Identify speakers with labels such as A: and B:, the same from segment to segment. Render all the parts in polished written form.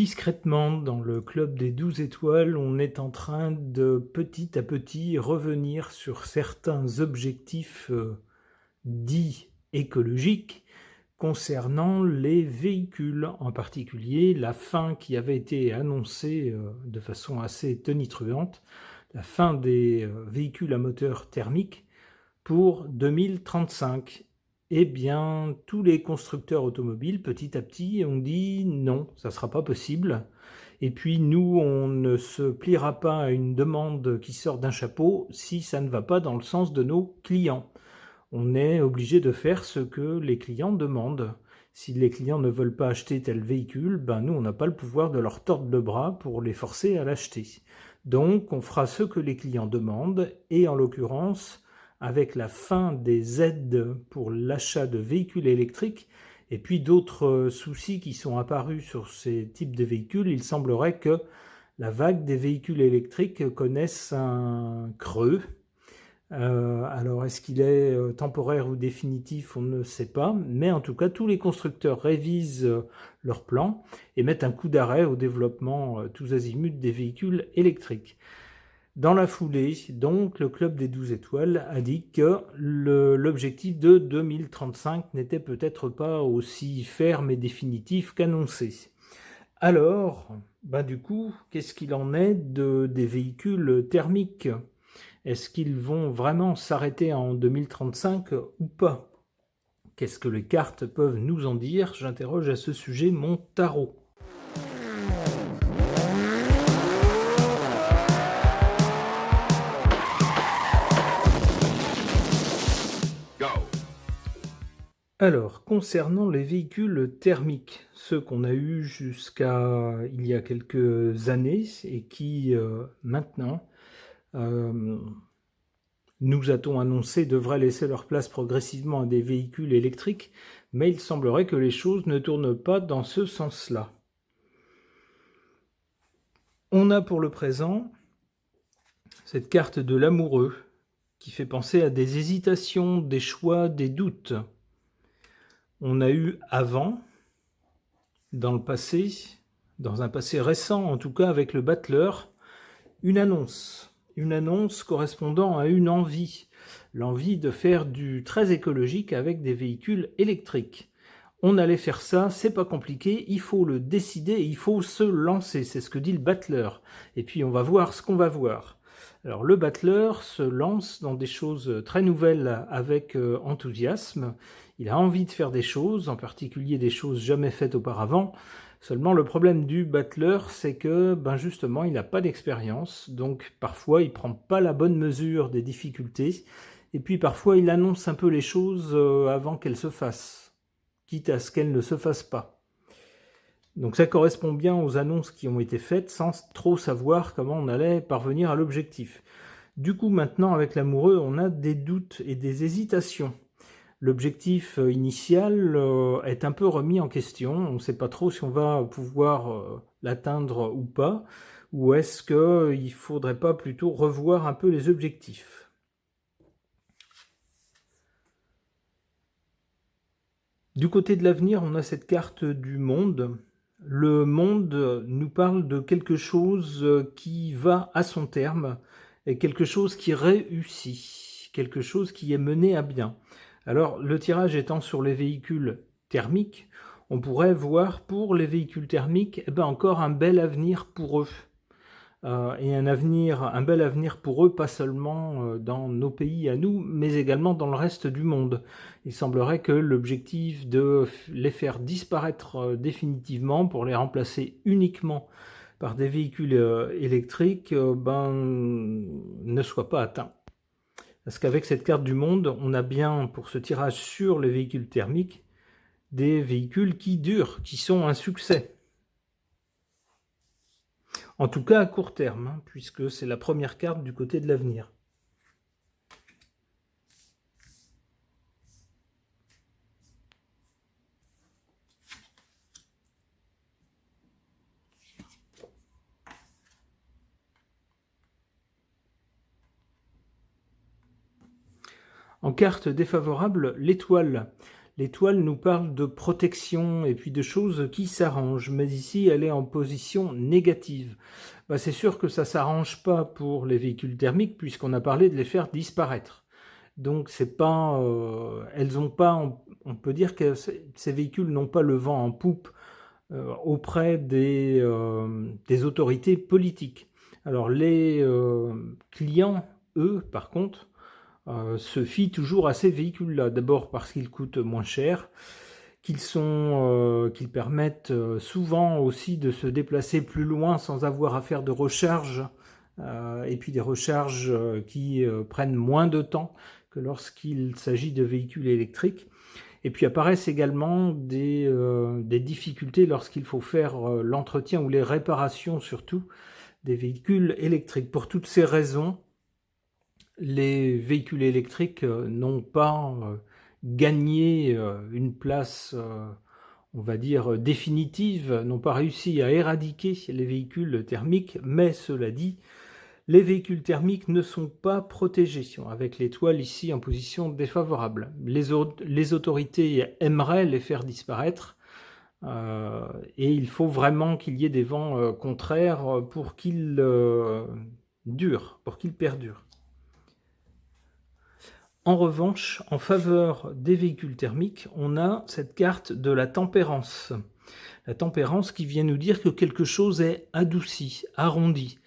A: Discrètement, dans le club des 12 étoiles, on est en train de petit à petit revenir sur certains objectifs dits écologiques concernant les véhicules, en particulier la fin qui avait été annoncée de façon assez tonitruante, la fin des véhicules à moteur thermique pour 2035. Eh bien, tous les constructeurs automobiles, petit à petit, ont dit non, ça ne sera pas possible. Et puis nous, on ne se pliera pas à une demande qui sort d'un chapeau si ça ne va pas dans le sens de nos clients. On est obligé de faire ce que les clients demandent. Si les clients ne veulent pas acheter tel véhicule, ben nous, on n'a pas le pouvoir de leur tordre le bras pour les forcer à l'acheter. Donc, on fera ce que les clients demandent, et en l'occurrence, avec la fin des aides pour l'achat de véhicules électriques, et puis d'autres soucis qui sont apparus sur ces types de véhicules, il semblerait que la vague des véhicules électriques connaisse un creux. Alors, est-ce qu'il est temporaire ou définitif? On ne sait pas. Mais en tout cas, tous les constructeurs révisent leurs plans et mettent un coup d'arrêt au développement tous azimuts des véhicules électriques. Dans la foulée, donc, le club des 12 étoiles a dit que l'objectif de 2035 n'était peut-être pas aussi ferme et définitif qu'annoncé. Alors, du coup, qu'est-ce qu'il en est des véhicules thermiques ? Est-ce qu'ils vont vraiment s'arrêter en 2035 ou pas? Qu'est-ce que les cartes peuvent nous en dire? J'interroge à ce sujet mon tarot. Alors, concernant les véhicules thermiques, ceux qu'on a eus jusqu'à il y a quelques années et qui maintenant, nous a-t-on annoncé, devraient laisser leur place progressivement à des véhicules électriques, mais il semblerait que les choses ne tournent pas dans ce sens-là. On a pour le présent cette carte de l'amoureux qui fait penser à des hésitations, des choix, des doutes. On a eu avant, dans le passé, dans un passé récent en tout cas avec le battleur, une annonce correspondant à une envie, l'envie de faire du très écologique avec des véhicules électriques. On allait faire ça, c'est pas compliqué, il faut le décider, il faut se lancer, c'est ce que dit le battleur. Et puis on va voir ce qu'on va voir. Alors le battleur se lance dans des choses très nouvelles avec enthousiasme. Il a envie de faire des choses, en particulier des choses jamais faites auparavant. Seulement le problème du battleur, c'est que justement il n'a pas d'expérience, donc parfois il prend pas la bonne mesure des difficultés, et puis parfois il annonce un peu les choses avant qu'elles se fassent, quitte à ce qu'elles ne se fassent pas. Donc ça correspond bien aux annonces qui ont été faites sans trop savoir comment on allait parvenir à l'objectif. Du coup maintenant avec l'amoureux on a des doutes et des hésitations. L'objectif initial est un peu remis en question, on ne sait pas trop si on va pouvoir l'atteindre ou pas, ou est-ce qu'il ne faudrait pas plutôt revoir un peu les objectifs. Du côté de l'avenir, on a cette carte du monde. Le monde nous parle de quelque chose qui va à son terme, et quelque chose qui réussit, quelque chose qui est mené à bien. Alors, le tirage étant sur les véhicules thermiques, on pourrait voir pour les véhicules thermiques encore un bel avenir pour eux. Et un bel avenir pour eux, pas seulement dans nos pays à nous, mais également dans le reste du monde. Il semblerait que l'objectif de les faire disparaître définitivement pour les remplacer uniquement par des véhicules électriques ne soit pas atteint. Parce qu'avec cette carte du monde, on a bien, pour ce tirage sur les véhicules thermiques, des véhicules qui durent, qui sont un succès. En tout cas à court terme, puisque c'est la première carte du côté de l'avenir. En carte défavorable, l'étoile. l'étoile nous parle de protection et puis de choses qui s'arrangent, mais ici elle est en position négative. C'est sûr que ça ne s'arrange pas pour les véhicules thermiques puisqu'on a parlé de les faire disparaître. Donc c'est pas, elles ont pas, on peut dire que ces véhicules n'ont pas le vent en poupe auprès des autorités politiques. Alors les clients, eux, par contre, se fient toujours à ces véhicules-là. D'abord parce qu'ils coûtent moins cher, qu'ils permettent souvent aussi de se déplacer plus loin sans avoir à faire de recharge, et puis des recharges qui prennent moins de temps que lorsqu'il s'agit de véhicules électriques. Et puis apparaissent également des difficultés lorsqu'il faut faire l'entretien ou les réparations surtout des véhicules électriques. Pour toutes ces raisons, les véhicules électriques n'ont pas gagné une place, on va dire, définitive, n'ont pas réussi à éradiquer les véhicules thermiques, mais cela dit, les véhicules thermiques ne sont pas protégés, avec l'étoile ici en position défavorable. Les autorités aimeraient les faire disparaître, et il faut vraiment qu'il y ait des vents contraires pour qu'ils durent, pour qu'ils perdurent. En revanche, en faveur des véhicules thermiques, on a cette carte de la tempérance. La tempérance qui vient nous dire que quelque chose est adouci, arrondi.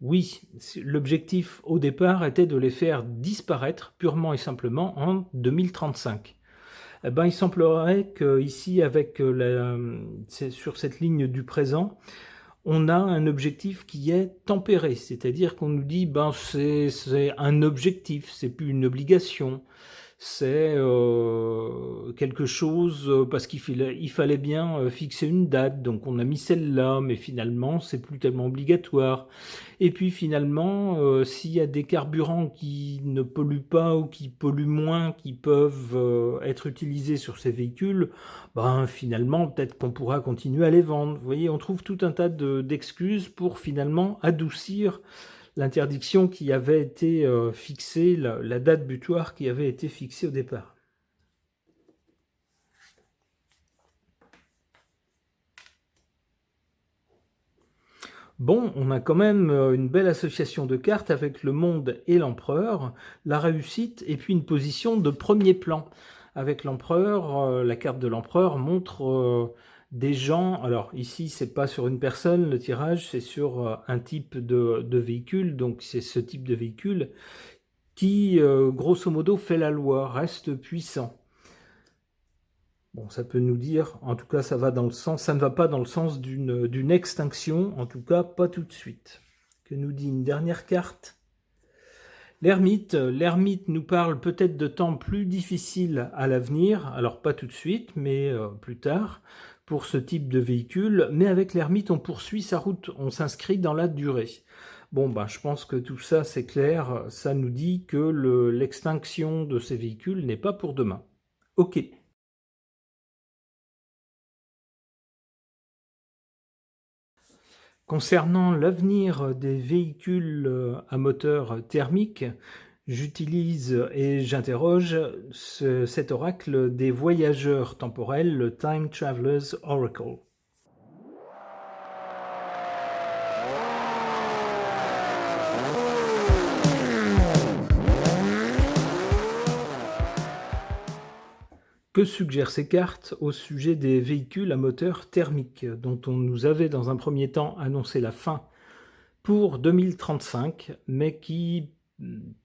A: Oui, l'objectif au départ était de les faire disparaître purement et simplement en 2035. Il semblerait qu'ici, sur cette ligne du présent, on a un objectif qui est tempéré, c'est-à-dire qu'on nous dit c'est un objectif, c'est plus une obligation, c'est quelque chose parce qu'il fallait bien fixer une date, donc on a mis celle-là, mais finalement c'est plus tellement obligatoire. Et puis finalement, s'il y a des carburants qui ne polluent pas ou qui polluent moins, qui peuvent être utilisés sur ces véhicules, finalement peut-être qu'on pourra continuer à les vendre. Vous voyez, on trouve tout un tas d'excuses pour finalement adoucir l'interdiction qui avait été fixée, la date butoir qui avait été fixée au départ. Bon, on a quand même une belle association de cartes avec le monde et l'empereur, la réussite et puis une position de premier plan. Avec l'empereur, la carte de l'empereur montre des gens, alors ici c'est pas sur une personne le tirage, c'est sur un type de véhicule, donc c'est ce type de véhicule qui grosso modo fait la loi, reste puissant. Bon, ça peut nous dire, en tout cas ça va dans le sens, ça ne va pas dans le sens d'une extinction, en tout cas pas tout de suite. Que nous dit une dernière carte ? L'ermite nous parle peut-être de temps plus difficiles à l'avenir, alors pas tout de suite, mais plus tard, pour ce type de véhicule. Mais avec l'ermite, on poursuit sa route, on s'inscrit dans la durée. Bon, je pense que tout ça, c'est clair, ça nous dit que l'extinction de ces véhicules n'est pas pour demain. Ok. Concernant l'avenir des véhicules à moteur thermique, j'utilise et j'interroge cet oracle des voyageurs temporels, le Time Traveler's Oracle. Que suggèrent ces cartes au sujet des véhicules à moteur thermique, dont on nous avait dans un premier temps annoncé la fin pour 2035, mais qui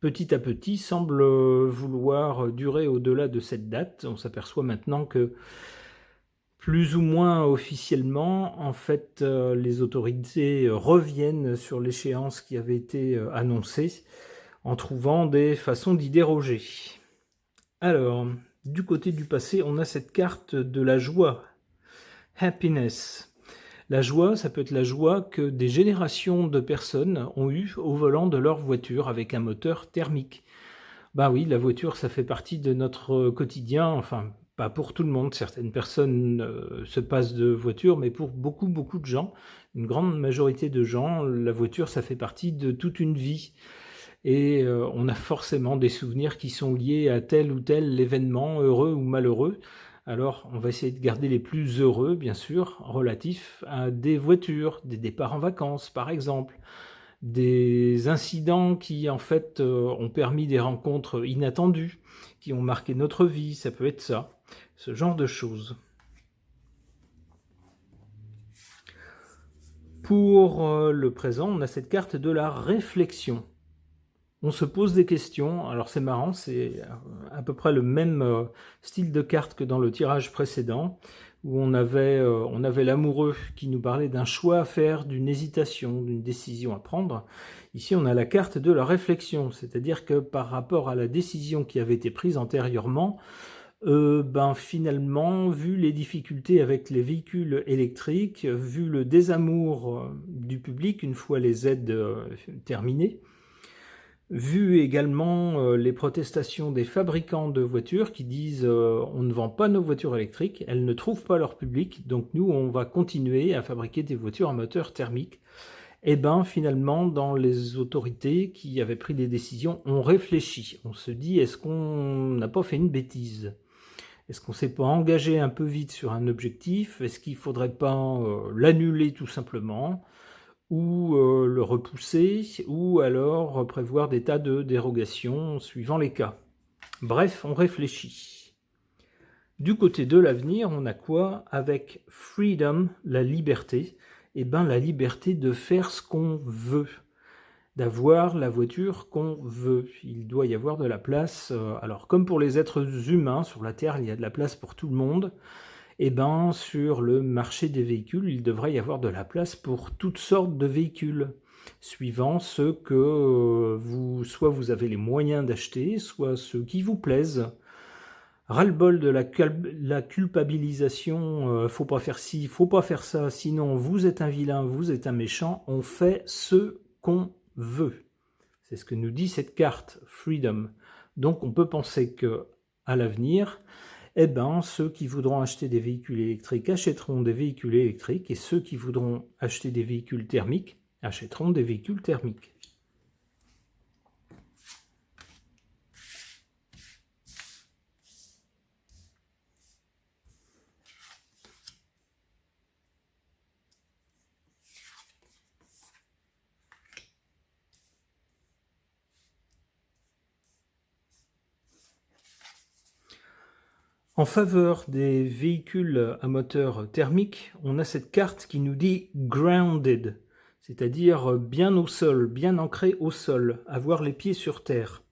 A: petit à petit semble vouloir durer au-delà de cette date. On s'aperçoit maintenant que plus ou moins officiellement, en fait, les autorités reviennent sur l'échéance qui avait été annoncée en trouvant des façons d'y déroger. Alors, du côté du passé, on a cette carte de la joie, happiness. La joie, ça peut être la joie que des générations de personnes ont eue au volant de leur voiture avec un moteur thermique. Oui, la voiture, ça fait partie de notre quotidien, enfin, pas pour tout le monde. Certaines personnes se passent de voiture, mais pour beaucoup de gens, une grande majorité de gens, la voiture, ça fait partie de toute une vie. Et on a forcément des souvenirs qui sont liés à tel ou tel événement, heureux ou malheureux, Alors, on va essayer de garder les plus heureux, bien sûr, relatifs à des voitures, des départs en vacances, par exemple, des incidents qui, en fait, ont permis des rencontres inattendues, qui ont marqué notre vie, ça peut être ça, ce genre de choses. Pour le présent, on a cette carte de la réflexion. On se pose des questions, alors c'est marrant, c'est à peu près le même style de carte que dans le tirage précédent, où on avait l'amoureux qui nous parlait d'un choix à faire, d'une hésitation, d'une décision à prendre. Ici, on a la carte de la réflexion, c'est-à-dire que par rapport à la décision qui avait été prise antérieurement, finalement, vu les difficultés avec les véhicules électriques, vu le désamour du public une fois les aides terminées, vu également les protestations des fabricants de voitures qui disent on ne vend pas nos voitures électriques, elles ne trouvent pas leur public, donc nous on va continuer à fabriquer des voitures à moteur thermique. Et finalement, dans les autorités qui avaient pris des décisions, on réfléchit, on se dit est-ce qu'on n'a pas fait une bêtise ? Est-ce qu'on ne s'est pas engagé un peu vite sur un objectif ? Est-ce qu'il ne faudrait pas l'annuler tout simplement ? Ou le repousser, ou alors prévoir des tas de dérogations suivant les cas. Bref, on réfléchit. Du côté de l'avenir, on a quoi ? Avec freedom, la liberté, la liberté de faire ce qu'on veut, d'avoir la voiture qu'on veut. Il doit y avoir de la place, alors comme pour les êtres humains, sur la Terre, il y a de la place pour tout le monde, sur le marché des véhicules, il devrait y avoir de la place pour toutes sortes de véhicules, suivant ceux que soit vous avez les moyens d'acheter, soit ceux qui vous plaisent. Ras-le-bol de la culpabilisation, faut pas faire ci, faut pas faire ça, sinon vous êtes un vilain, vous êtes un méchant, on fait ce qu'on veut. C'est ce que nous dit cette carte, Freedom. Donc on peut penser que à l'avenir, ceux qui voudront acheter des véhicules électriques achèteront des véhicules électriques et ceux qui voudront acheter des véhicules thermiques achèteront des véhicules thermiques. En faveur des véhicules à moteur thermique, on a cette carte qui nous dit « grounded », c'est-à-dire bien au sol, bien ancré au sol, avoir les pieds sur terre.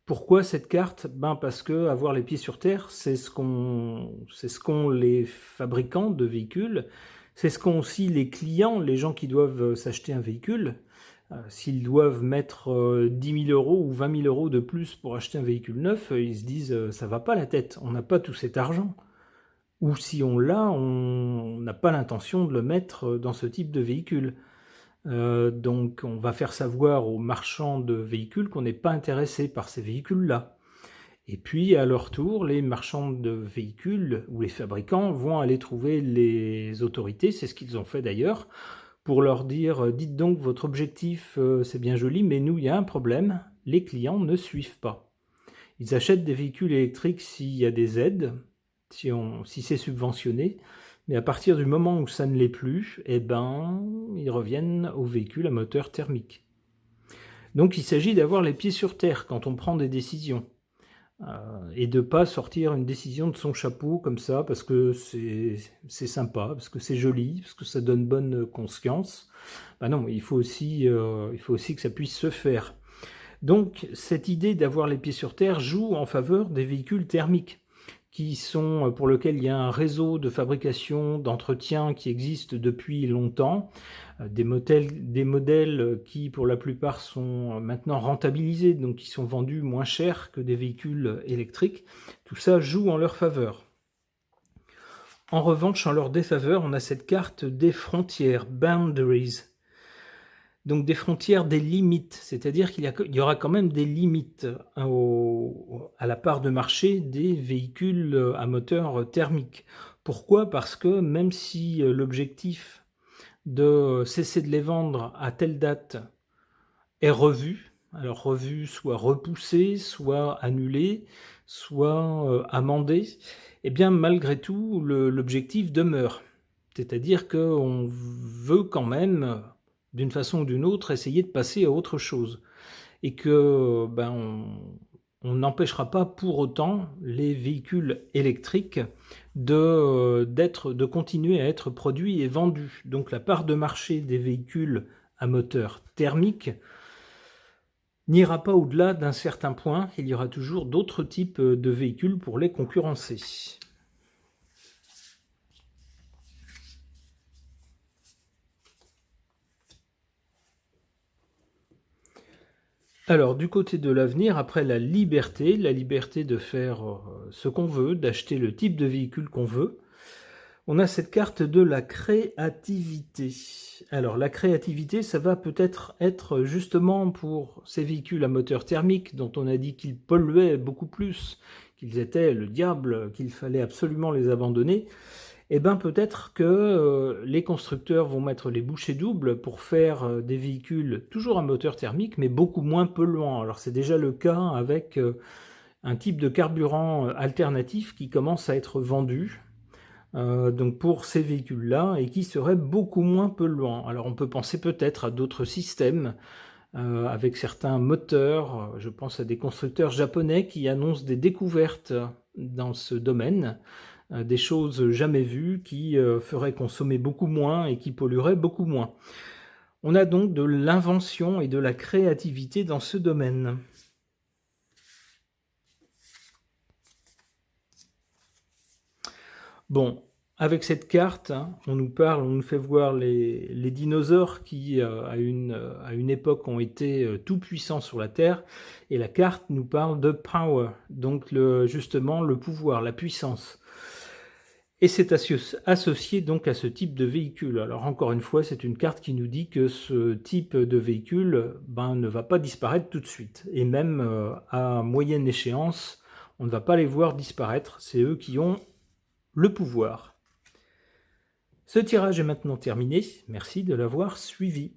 A: Pourquoi cette carte ? Parce que avoir les pieds sur terre, c'est ce qu'ont les fabricants de véhicules, c'est ce qu'ont aussi les clients, les gens qui doivent s'acheter un véhicule. S'ils doivent mettre 10 000 € ou 20 000 € de plus pour acheter un véhicule neuf, ils se disent ça va pas la tête, on n'a pas tout cet argent. Ou si on l'a, on n'a pas l'intention de le mettre dans ce type de véhicule. Donc on va faire savoir aux marchands de véhicules qu'on n'est pas intéressé par ces véhicules-là. Et puis à leur tour, les marchands de véhicules ou les fabricants vont aller trouver les autorités, c'est ce qu'ils ont fait d'ailleurs, pour leur dire « dites donc, votre objectif, c'est bien joli, mais nous, il y a un problème, les clients ne suivent pas. » Ils achètent des véhicules électriques s'il y a des aides, si c'est subventionné, mais à partir du moment où ça ne l'est plus, ils reviennent aux véhicules à moteur thermique. Donc il s'agit d'avoir les pieds sur terre quand on prend des décisions. Et de ne pas sortir une décision de son chapeau comme ça parce que c'est sympa, parce que c'est joli, parce que ça donne bonne conscience. Non, il faut aussi que ça puisse se faire. Donc cette idée d'avoir les pieds sur terre joue en faveur des véhicules thermiques, pour lesquels il y a un réseau de fabrication, d'entretien qui existe depuis longtemps, des modèles qui pour la plupart sont maintenant rentabilisés, donc qui sont vendus moins cher que des véhicules électriques. Tout ça joue en leur faveur. En revanche, en leur défaveur, on a cette carte des frontières, boundaries. Donc des frontières, des limites, c'est-à-dire qu'il y aura quand même des limites à la part de marché des véhicules à moteur thermique. Pourquoi ? Parce que même si l'objectif de cesser de les vendre à telle date est revu, alors revu soit repoussé, soit annulé, soit amendé, eh bien malgré tout l'objectif demeure. C'est-à-dire qu'on veut quand même, d'une façon ou d'une autre, essayer de passer à autre chose. Et que on n'empêchera pas pour autant les véhicules électriques de continuer à être produits et vendus. Donc la part de marché des véhicules à moteur thermique n'ira pas au-delà d'un certain point. Il y aura toujours d'autres types de véhicules pour les concurrencer. Alors, du côté de l'avenir, après la liberté de faire ce qu'on veut, d'acheter le type de véhicule qu'on veut, on a cette carte de la créativité. Alors, la créativité, ça va peut-être être justement pour ces véhicules à moteur thermique dont on a dit qu'ils polluaient beaucoup plus, qu'ils étaient le diable, qu'il fallait absolument les abandonner. Eh bien peut-être que les constructeurs vont mettre les bouchées doubles pour faire des véhicules toujours à moteur thermique, mais beaucoup moins polluants. Alors c'est déjà le cas avec un type de carburant alternatif qui commence à être vendu donc pour ces véhicules-là et qui serait beaucoup moins polluant. Alors on peut penser peut-être à d'autres systèmes avec certains moteurs. Je pense à des constructeurs japonais qui annoncent des découvertes dans ce domaine, des choses jamais vues qui feraient consommer beaucoup moins et qui pollueraient beaucoup moins. On a donc de l'invention et de la créativité dans ce domaine. Bon, avec cette carte, on nous fait voir les dinosaures qui, à une époque, ont été tout puissants sur la Terre, et la carte nous parle de power, donc justement le pouvoir, la puissance. Et c'est associé donc à ce type de véhicule. Alors encore une fois, c'est une carte qui nous dit que ce type de véhicule ne va pas disparaître tout de suite. Et même à moyenne échéance, on ne va pas les voir disparaître. C'est eux qui ont le pouvoir. Ce tirage est maintenant terminé. Merci de l'avoir suivi.